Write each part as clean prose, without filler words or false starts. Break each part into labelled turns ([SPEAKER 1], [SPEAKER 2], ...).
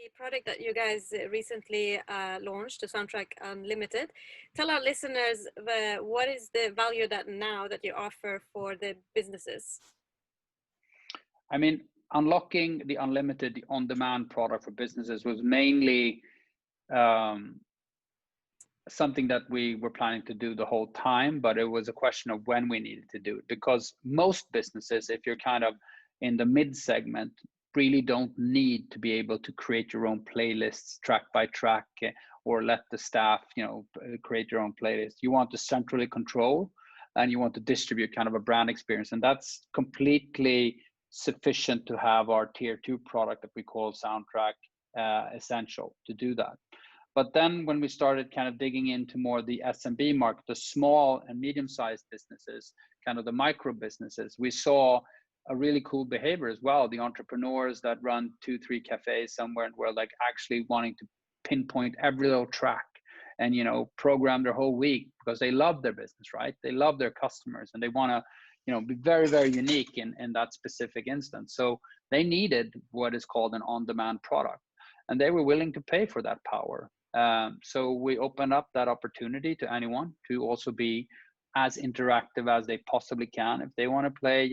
[SPEAKER 1] the product that you guys recently launched, the Soundtrack Unlimited. Tell our listeners what is the value that now that you offer for the businesses?
[SPEAKER 2] I mean, unlocking the unlimited, the on-demand product for businesses was mainly something that we were planning to do the whole time, but it was a question of when we needed to do it. Because most businesses, if you're kind of in the mid segment, really don't need to be able to create your own playlists track by track, or let the staff, create your own playlist. You want to centrally control, and you want to distribute kind of a brand experience, and that's completely sufficient to have our tier 2 product that we call Soundtrack Essential to do that. But then when we started kind of digging into more the SMB market, the small and medium-sized businesses, kind of the micro businesses, we saw a really cool behavior as well. The entrepreneurs that run 2-3 cafes somewhere in the world, like actually wanting to pinpoint every little track and, program their whole week because they love their business, right? They love their customers and they want to, be very, very unique in that specific instance. So they needed what is called an on-demand product, and they were willing to pay for that power. So we opened up that opportunity to anyone to also be as interactive as they possibly can. If they want to play,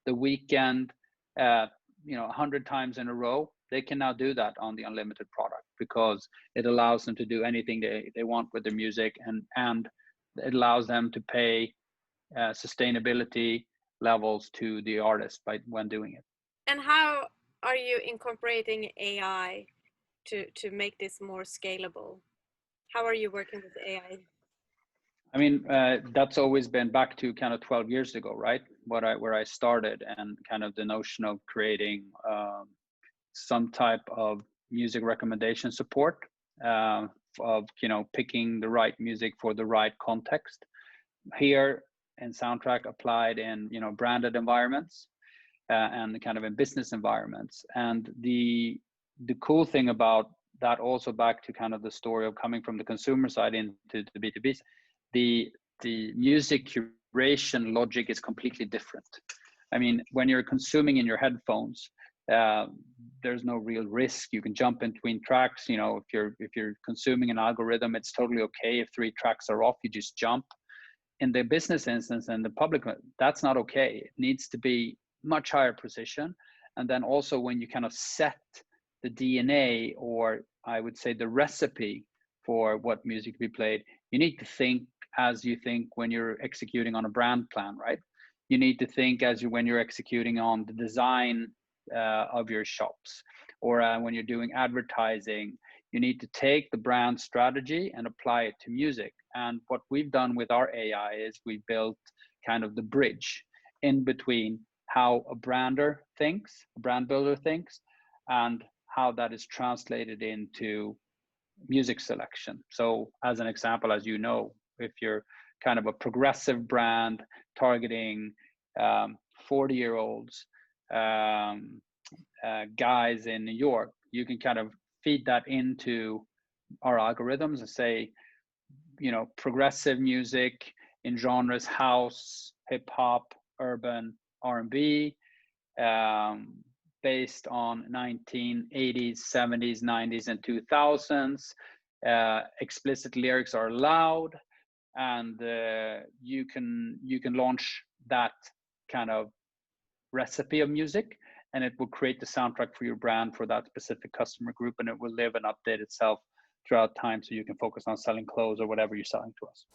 [SPEAKER 2] the weekend, 100 times in a row, they can now do that on the unlimited product because it allows them to do anything they want with their music, and it allows them to pay sustainability levels to the artist when doing it.
[SPEAKER 1] And how are you incorporating AI to make this more scalable? How are you working with AI?
[SPEAKER 2] I mean, that's always been back to kind of 12 years ago, right? Where I started, and kind of the notion of creating some type of music recommendation support, of picking the right music for the right context. Here in Soundtrack, applied in branded environments and kind of in business environments. And the cool thing about that, also back to kind of the story of coming from the consumer side into the B2B, the music curation logic is completely different. I mean, when you're consuming in your headphones, there's no real risk. You can jump in between tracks. If you're consuming an algorithm, it's totally okay. If 3 tracks are off, you just jump. In the business instance and the public, that's not okay. It needs to be much higher precision. And then also when you kind of set the DNA, or I would say the recipe for what music to be played, you need to think as you think when you're executing on a brand plan, right? You need to think when you're executing on the design of your shops, or when you're doing advertising. You need to take the brand strategy and apply it to music. And what we've done with our AI is we built kind of the bridge in between how a brand builder thinks, and how that is translated into music selection. So as an example, as if you're kind of a progressive brand targeting 40-year-olds, guys in New York, you can kind of feed that into our algorithms and say, progressive music in genres house, hip hop, urban, R&B, based on 1980s, 70s, 90s, and 2000s. Explicit lyrics are allowed, and you can launch that kind of recipe of music, and it will create the soundtrack for your brand for that specific customer group, and it will live and update itself throughout time, so you can focus on selling clothes or whatever you're selling to us.